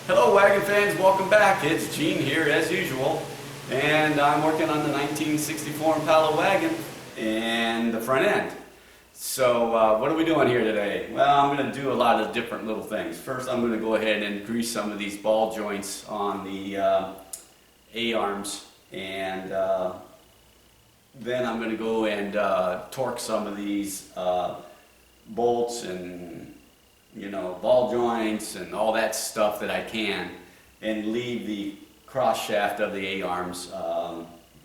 Hello Wagon fans, welcome back. It's Gene here as usual, and I'm working on the 1964 Impala wagon and the front end. So what are we doing here today? Well, I'm going to do a lot of different little things. First, I'm going to go ahead and grease some of these ball joints on the A-arms, and then I'm going to go and torque some of these bolts and ball joints and all that stuff that I can, and leave the cross shaft of the A-arms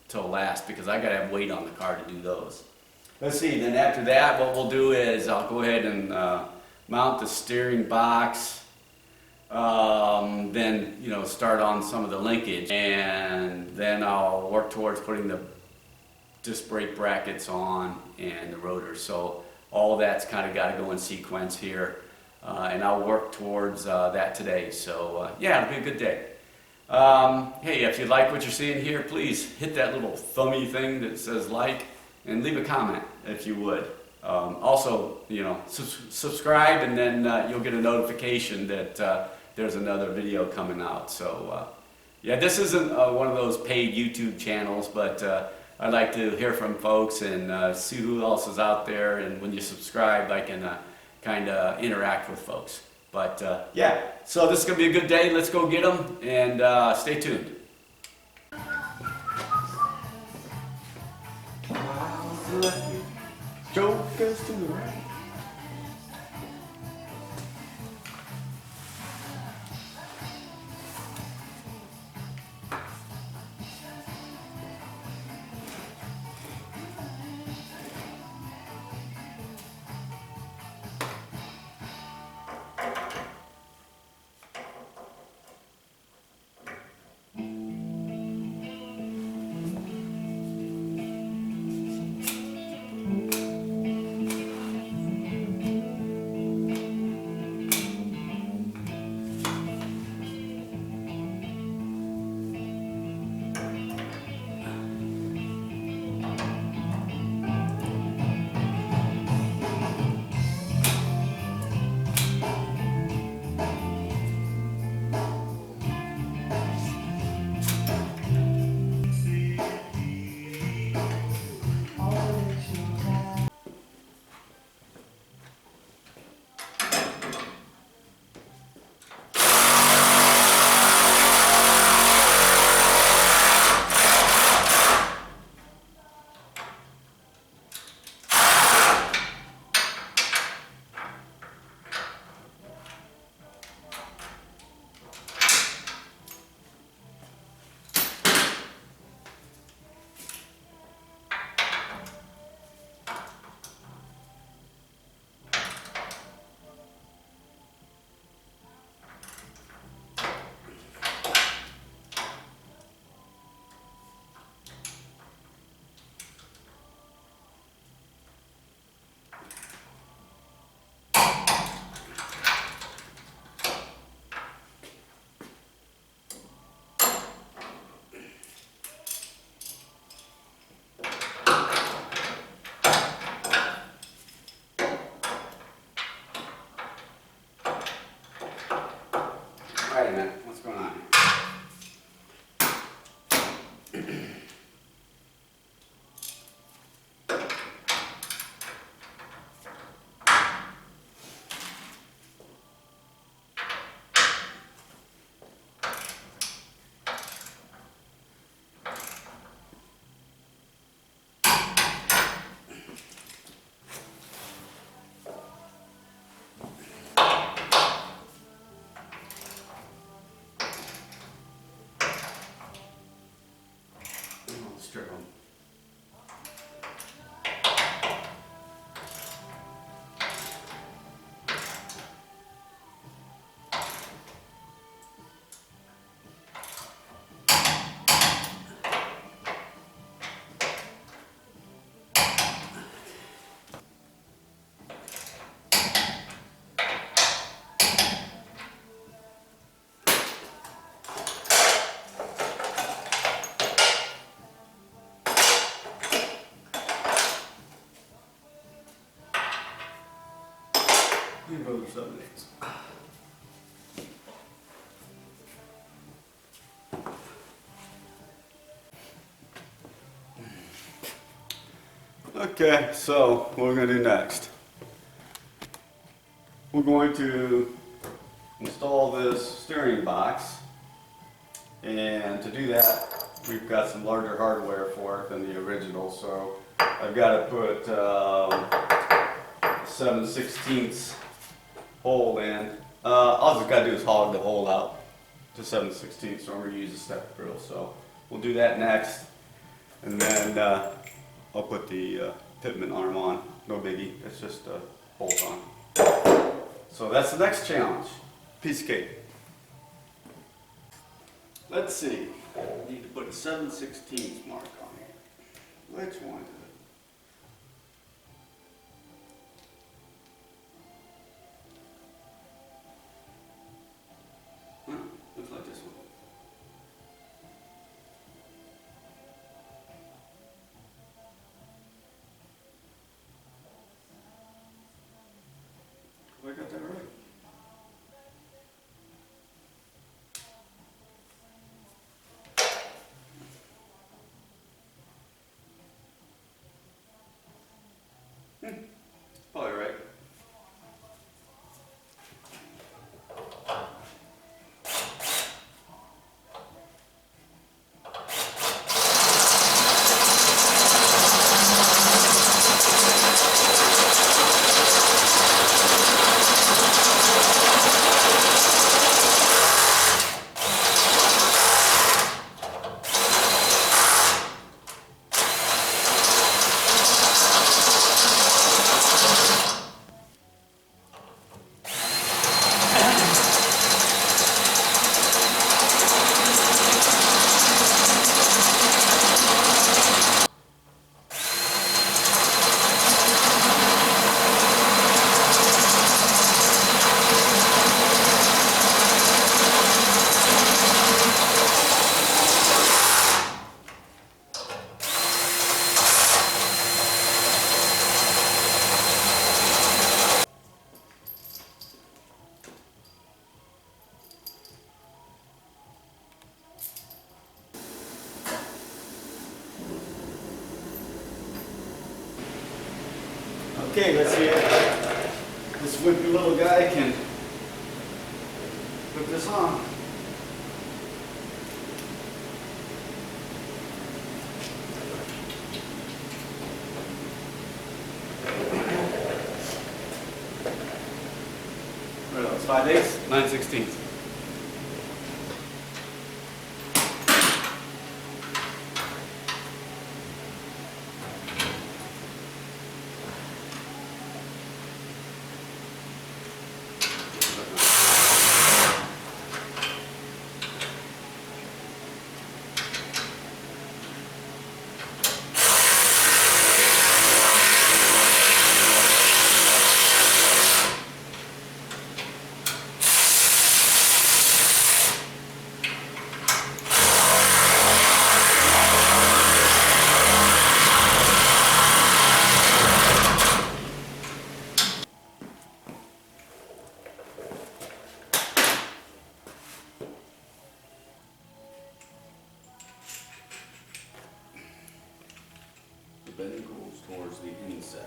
till last, because I gotta have weight on the car to do those. Let's see, then after that what we'll do is I'll go ahead and mount the steering box, then start on some of the linkage, and then I'll work towards putting the disc brake brackets on and the rotor. So all of that's kind of got to go in sequence here. And I'll work towards that today. So yeah, it'll be a good day. Hey, if you like what you're seeing here, please hit that little thummy thing that says like, and leave a comment if you would. Also, subscribe, and then you'll get a notification that there's another video coming out. So yeah, this isn't one of those paid YouTube channels, but I'd like to hear from folks and see who else is out there, and when you subscribe, I can kind of interact with folks. But yeah, so this is going to be a good day. Let's go get them, and stay tuned. Jokers to the right. Wait a minute, what's going on here? Strip them. You can go to 7/8. Okay, so what we're going to do next. We're going to install this steering box, and to do that we've got some larger hardware for it than the original, so I've got to put 7/16 hole in. All I've got to do is hog the hole out to 7/16, so I'm going to use a step drill, so we'll do that next, and then I'll put the pitman arm on. No biggie, it's just a bolt on. So that's the next challenge. Piece of cake. Let's see. I need to put a 7/16 mark on here. Which one is it? Looks like this one. Have I got that right? Probably right. Okay, let's see if this wimpy little guy can put this on. What else? 5/8, 9/16. The bend goes towards the inside.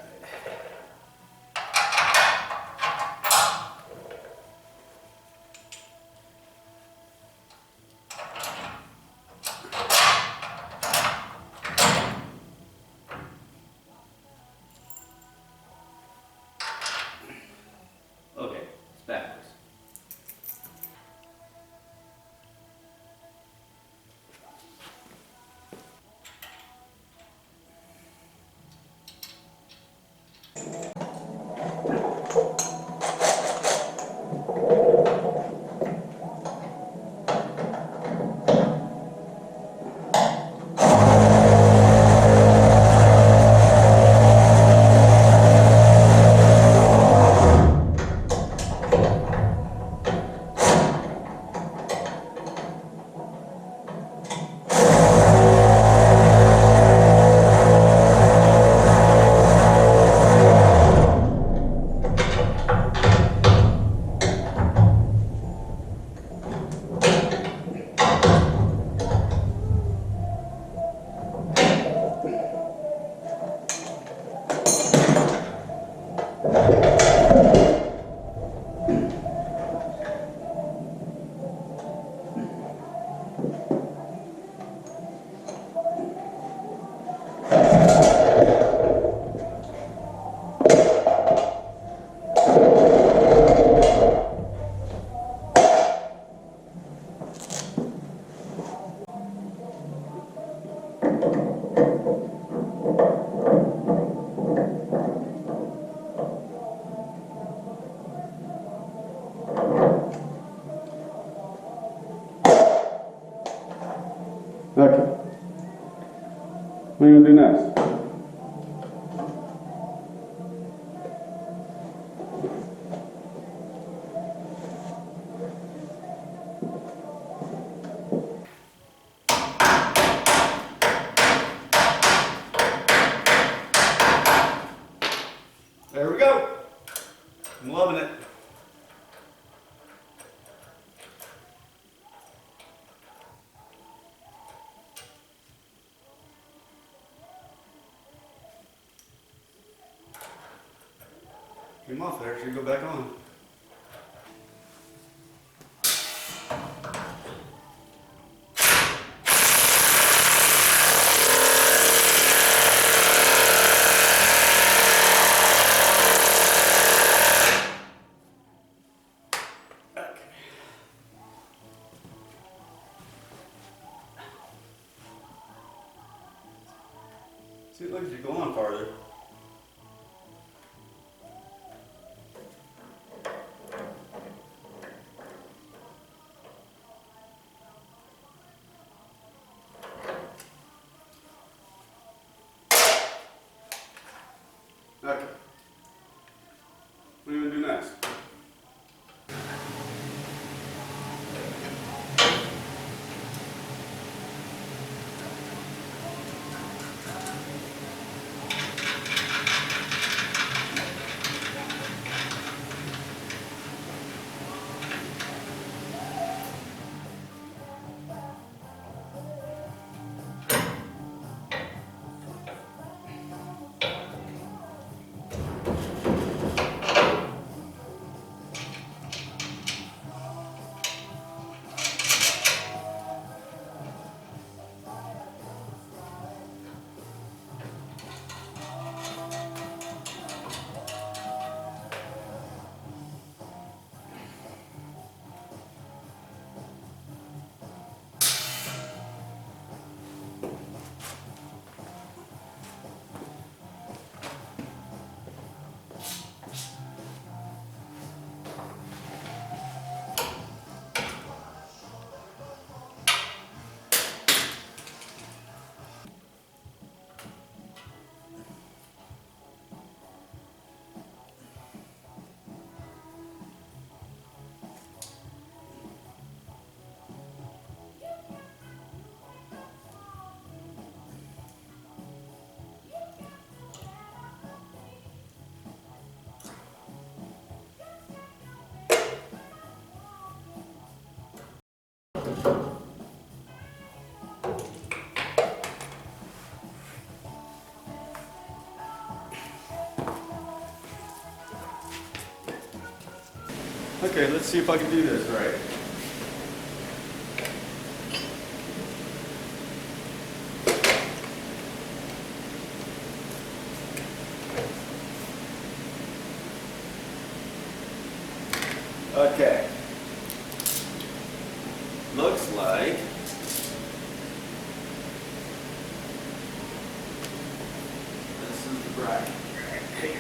Okay, it's backwards. Okay. What are you gonna do next? There we go. I'm loving it. Came off there, should go back on. See, it looks like you're going farther. Okay. What are you gonna do next? Okay, let's see if I can do this right. Okay. Looks like this is the bracket right here.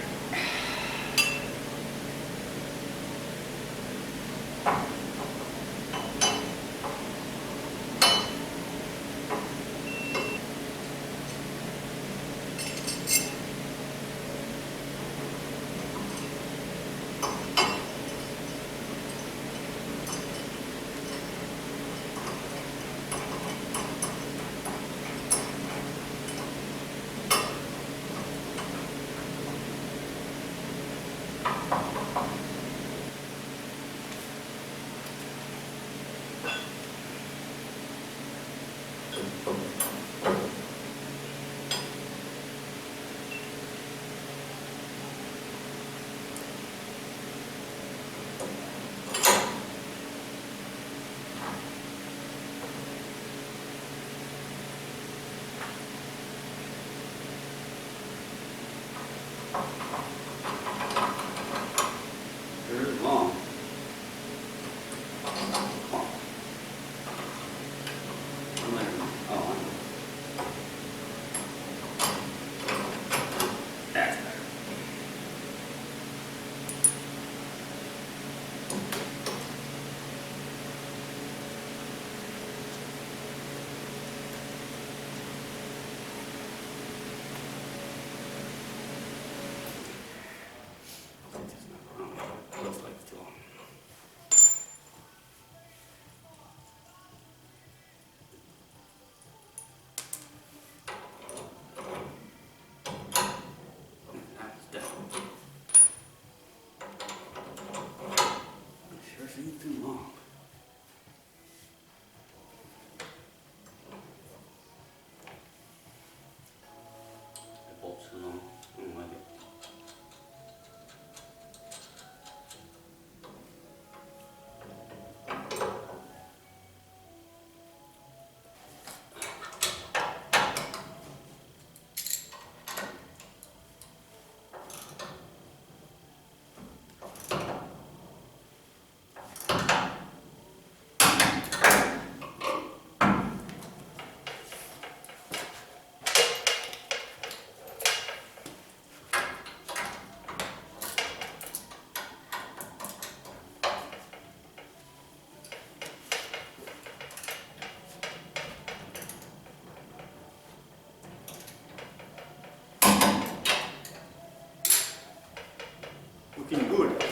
looking good.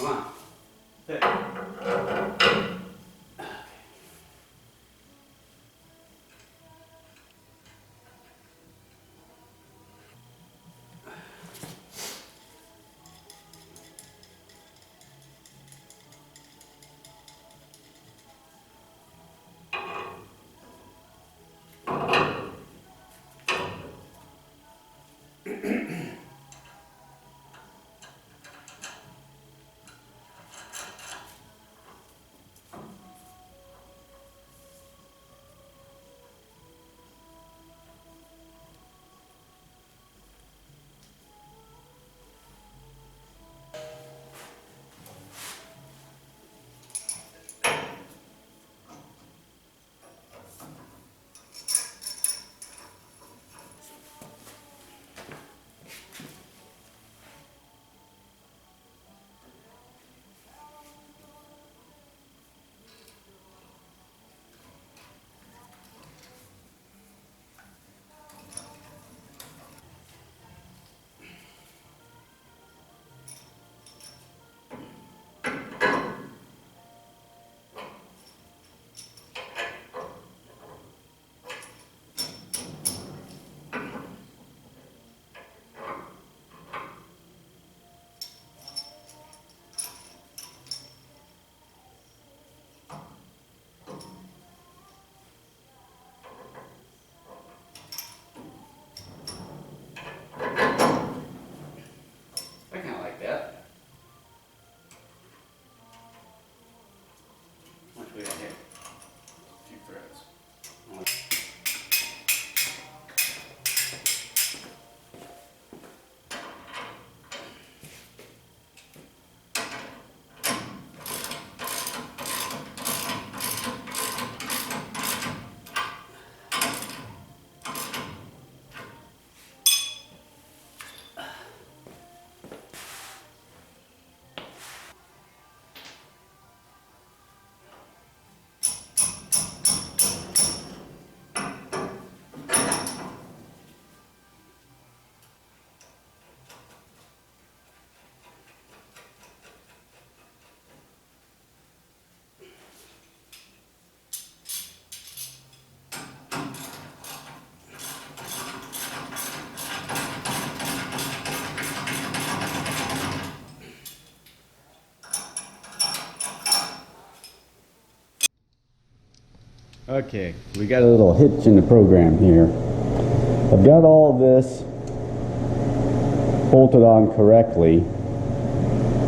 Come on. Fit. I kind of like that. How much we got here? A few threads. Okay, we got a little hitch in the program here. I've got all this bolted on correctly.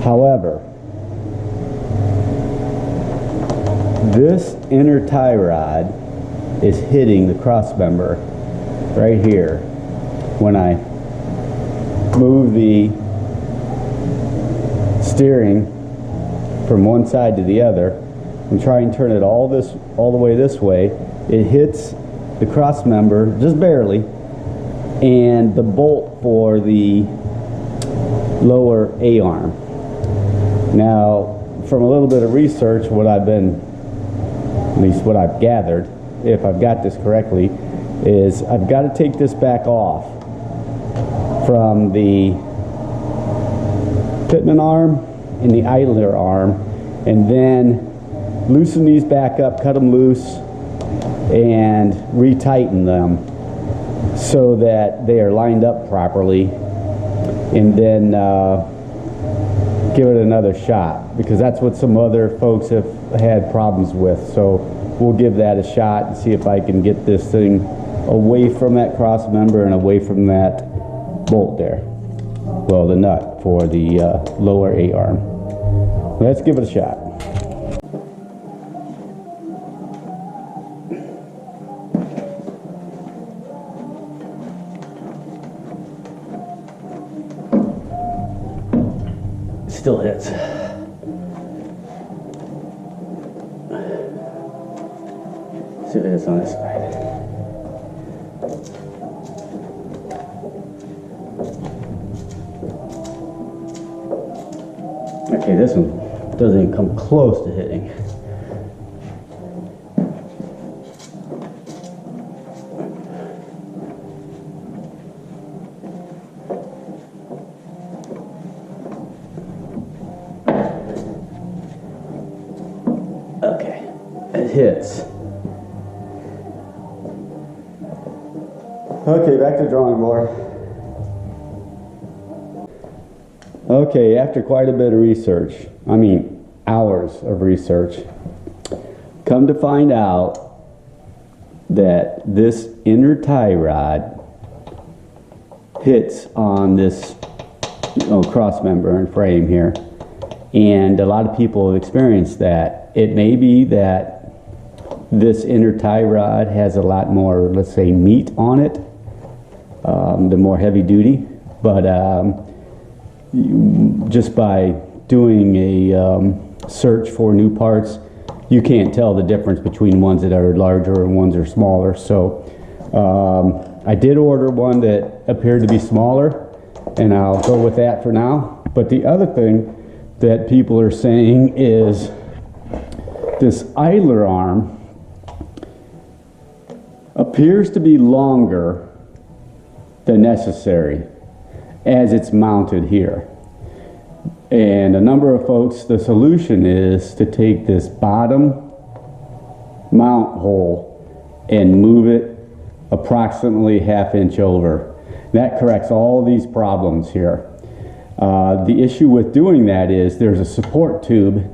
However, this inner tie rod is hitting the cross member right here, when I move the steering from one side to the other and try and turn it all the way this way, it hits the cross member just barely, and the bolt for the lower A-arm. Now, from a little bit of research, at least what I've gathered, if I've got this correctly, is I've got to take this back off from the pitman arm and the idler arm, and then loosen these back up, cut them loose, and retighten them so that they are lined up properly, and then give it another shot, because that's what some other folks have had problems with. So we'll give that a shot and see if I can get this thing away from that cross member and away from that bolt there. Well, the nut for the lower A-arm. Let's give it a shot. Still hits. See if it hits on this side. Okay, this one doesn't even come close to hitting. Okay, it hits. Okay, back to the drawing board. Okay, after quite a bit of research, I mean hours of research, come to find out that this inner tie rod hits on this cross member and frame here, and a lot of people have experienced that. It may be that this inner tie rod has a lot more, let's say, meat on it, the more heavy duty, but just by doing a search for new parts, you can't tell the difference between ones that are larger and ones that are smaller. So I did order one that appeared to be smaller, and I'll go with that for now. But the other thing that people are saying is this idler arm appears to be longer than necessary as it's mounted here. And a number of folks, the solution is to take this bottom mount hole and move it approximately ½ inch over. That corrects all these problems here. The issue with doing that is there's a support tube.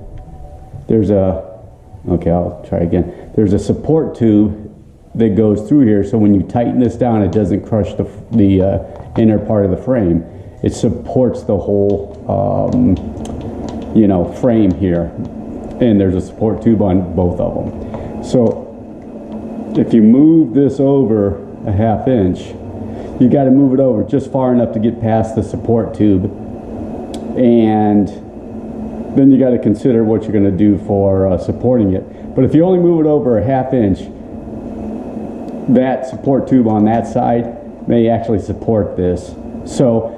Okay, I'll try again. There's a support tube that goes through here, so when you tighten this down, it doesn't crush the inner part of the frame. It supports the whole frame here, and there's a support tube on both of them. So if you move this over a ½ inch, you got to move it over just far enough to get past the support tube, and then you got to consider what you're going to do for supporting it. But if you only move it over a ½ inch, that support tube on that side may actually support this. So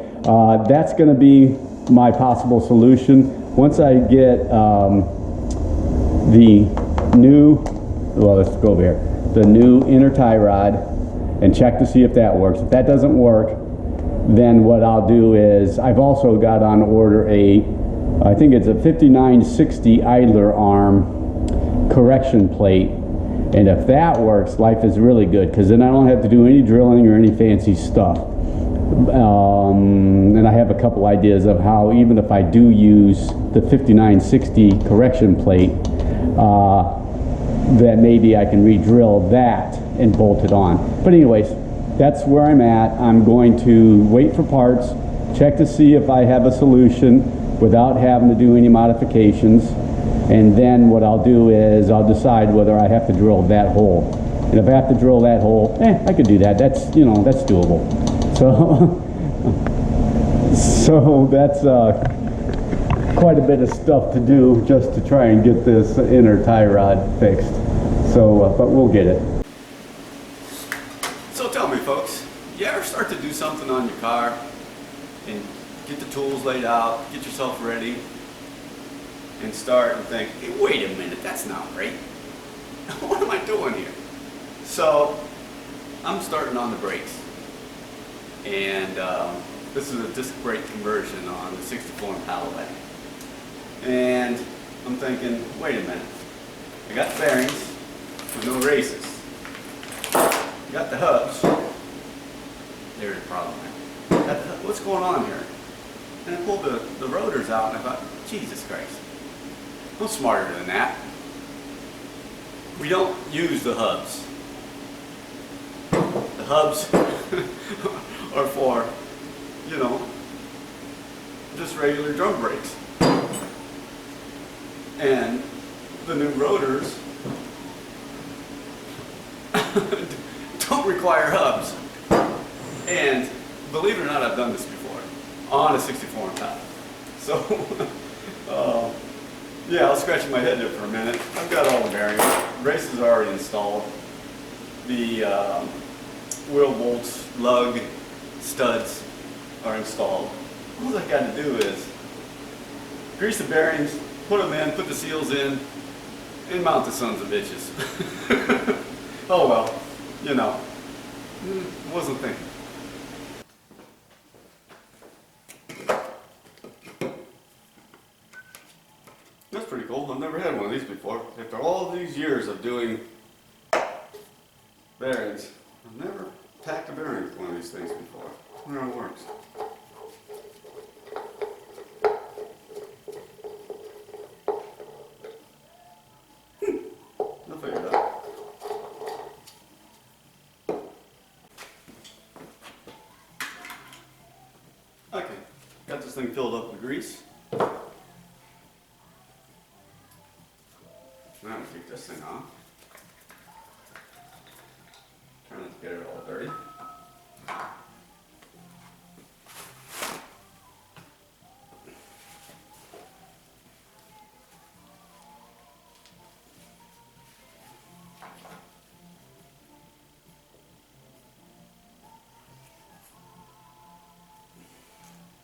that's going to be my possible solution. Once I get the new, well, let's go over here, the new inner tie rod and check to see if that works. If that doesn't work, then what I'll do is I've also got on order I think it's a 5960 idler arm correction plate. And if that works, life is really good, because then I don't have to do any drilling or any fancy stuff. And I have a couple ideas of how, even if I do use the 5960 correction plate, that maybe I can re-drill that and bolt it on. But anyways, that's where I'm at. I'm going to wait for parts, check to see if I have a solution without having to do any modifications. And then what I'll do is I'll decide whether I have to drill that hole. And if I have to drill that hole, I could do that. That's, you know, that's doable. So, so that's quite a bit of stuff to do just to try and get this inner tie rod fixed. So, but we'll get it. So tell me, folks, you ever start to do something on your car and get the tools laid out, get yourself ready, and start and think, hey, wait a minute, that's not right. What am I doing here? So I'm starting on the brakes. And this is a disc brake conversion on the 64 Impala Wagon. And I'm thinking, wait a minute. I got the bearings with no races. I got the hubs. There's the problem there. What's going on here? And I pulled the rotors out and I thought, Jesus Christ. I'm smarter than that. We don't use the hubs. The hubs are for, you know, just regular drum brakes. And the new rotors don't require hubs. And believe it or not, I've done this before on a 64 Impala. So, yeah, I was scratching my head there for a minute. I've got all the bearings. Races are already installed. The wheel bolts, lug, studs are installed. All I got to do is grease the bearings, put them in, put the seals in, and mount the sons of bitches. Oh well, you know, wasn't thinking. That's pretty cool. I've never had one of these before. After all these years of doing bearings, I've never packed a bearing with one of these things before. I wonder how it works. I'll figure it out. Okay, got this thing filled up with grease. Now I'm gonna take this thing off. Trying not to get it all dirty.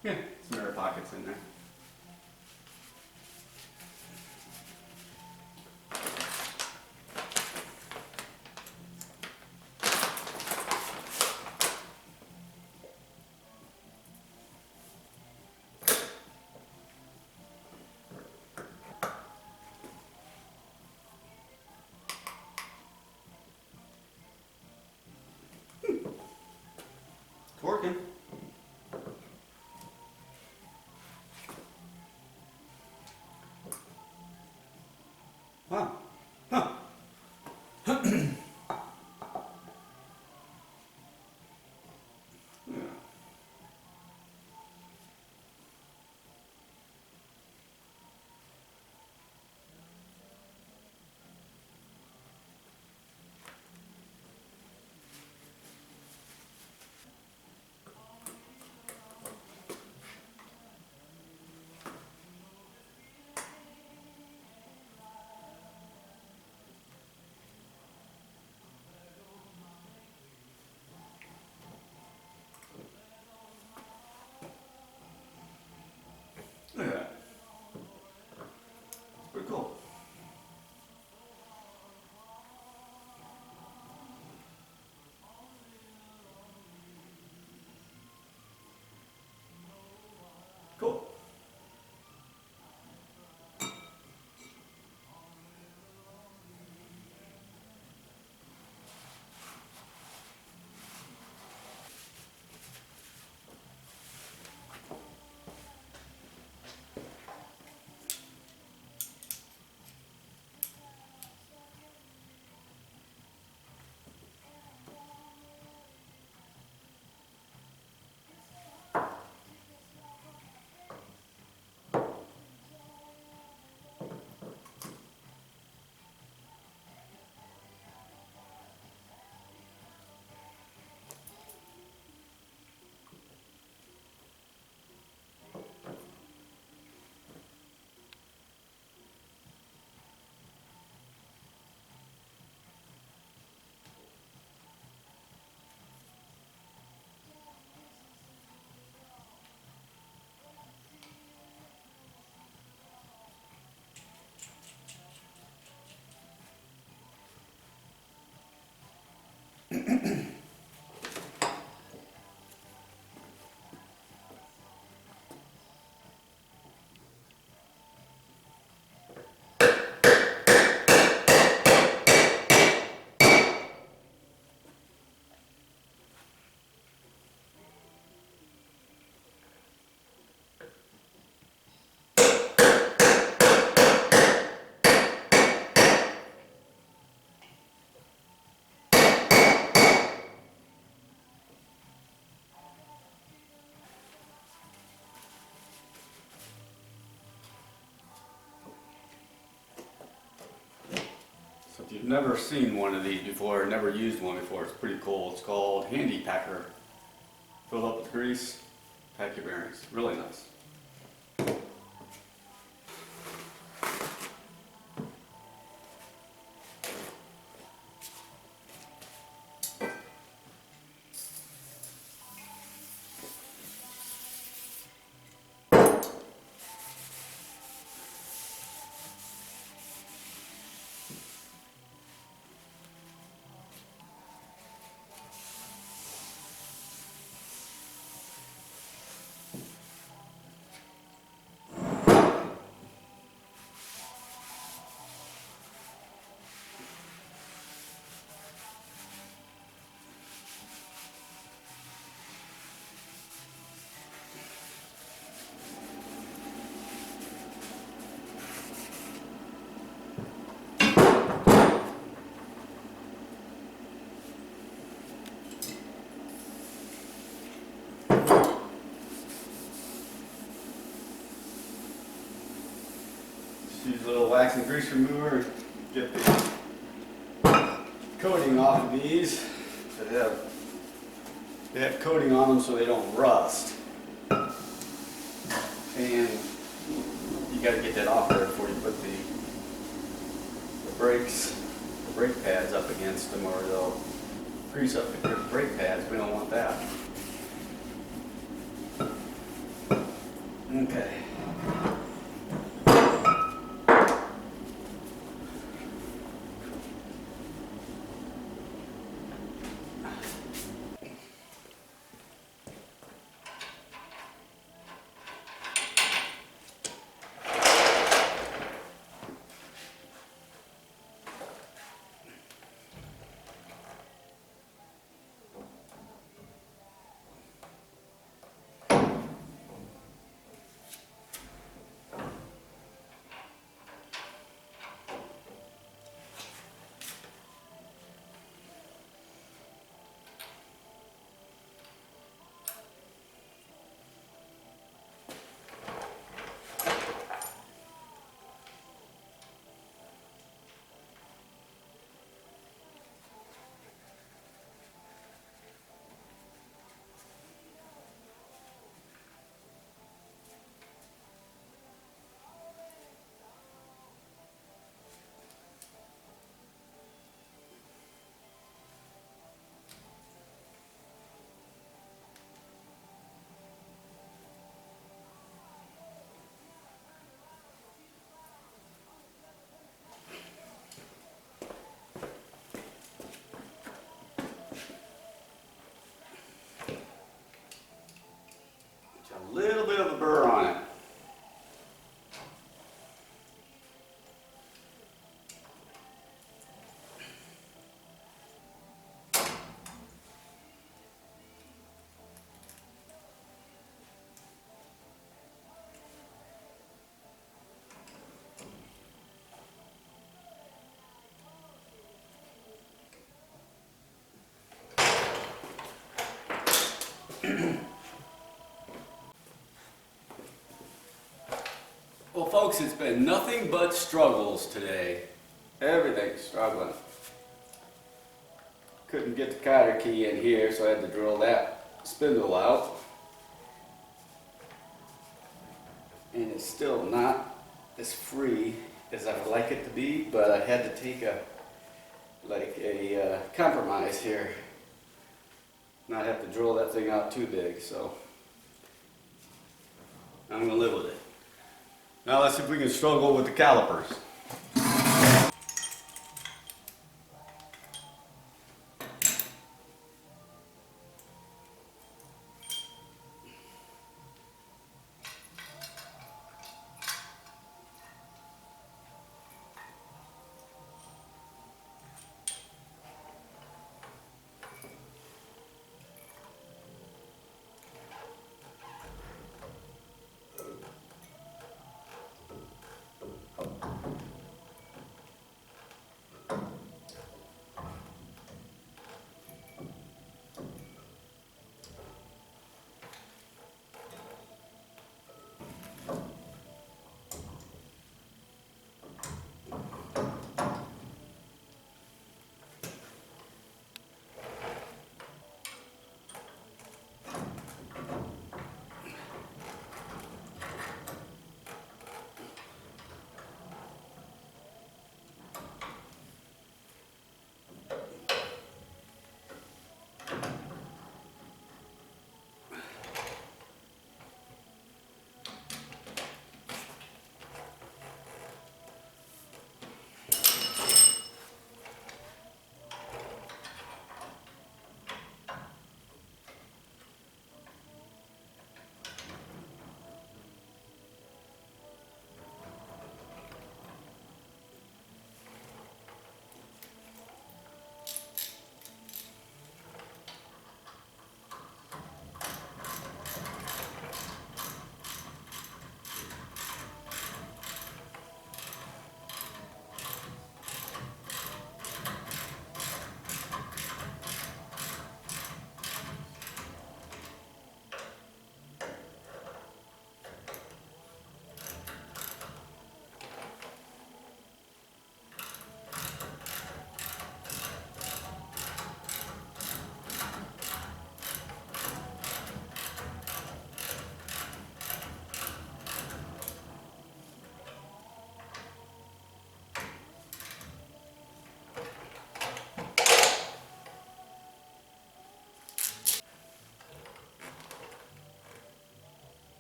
Yeah, some air pockets in there. It's working. Wow. Huh. Yeah. never seen one of these before, never used one before. It's pretty cool. It's called Handy Packer. Fill up with grease, pack your bearings. Really nice. Use a little wax and grease remover, get the coating off of these. They have coating on them so they don't rust. And you got to get that off there before you put the brake pads up against them, or they'll grease up the brake pads. We don't want that. Okay. A little bit of a burr on it. Well, folks, it's been nothing but struggles today. Everything's struggling. Couldn't get the cotter key in here, so I had to drill that spindle out. And it's still not as free as I would like it to be, but I had to take a compromise here. Not have to drill that thing out too big, so I'm gonna live with it. Now let's see if we can struggle with the calipers.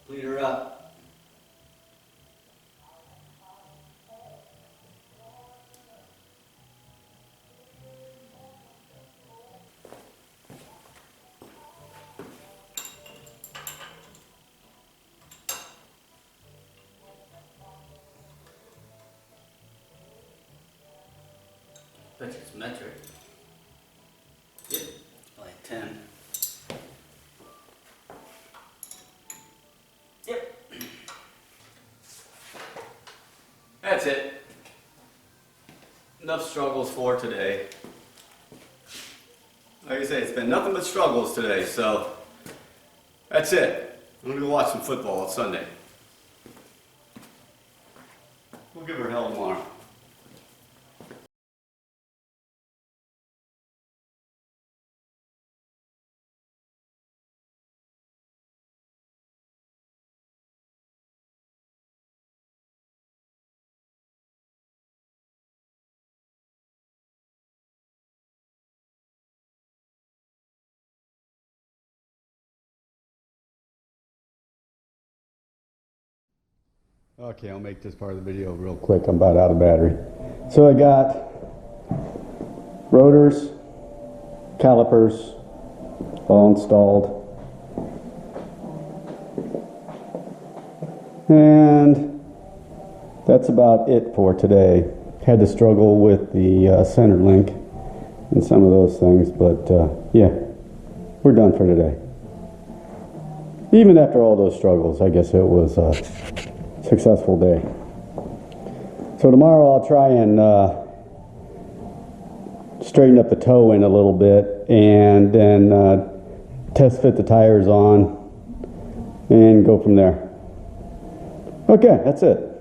Lead her up. Bet you it's metric. Yep, like 10. Yep. That's it. Enough struggles for today. Like I say, it's been nothing but struggles today, so that's it. I'm gonna go watch some football on Sunday. We'll give her hell tomorrow. Okay, I'll make this part of the video real quick. I'm about out of battery. So I got rotors, calipers, all installed. And that's about it for today. Had to struggle with the center link and some of those things, but yeah, we're done for today. Even after all those struggles, I guess it was a successful day. So tomorrow I'll try and straighten up the toe in a little bit and then test fit the tires on and go from there. Okay, that's it.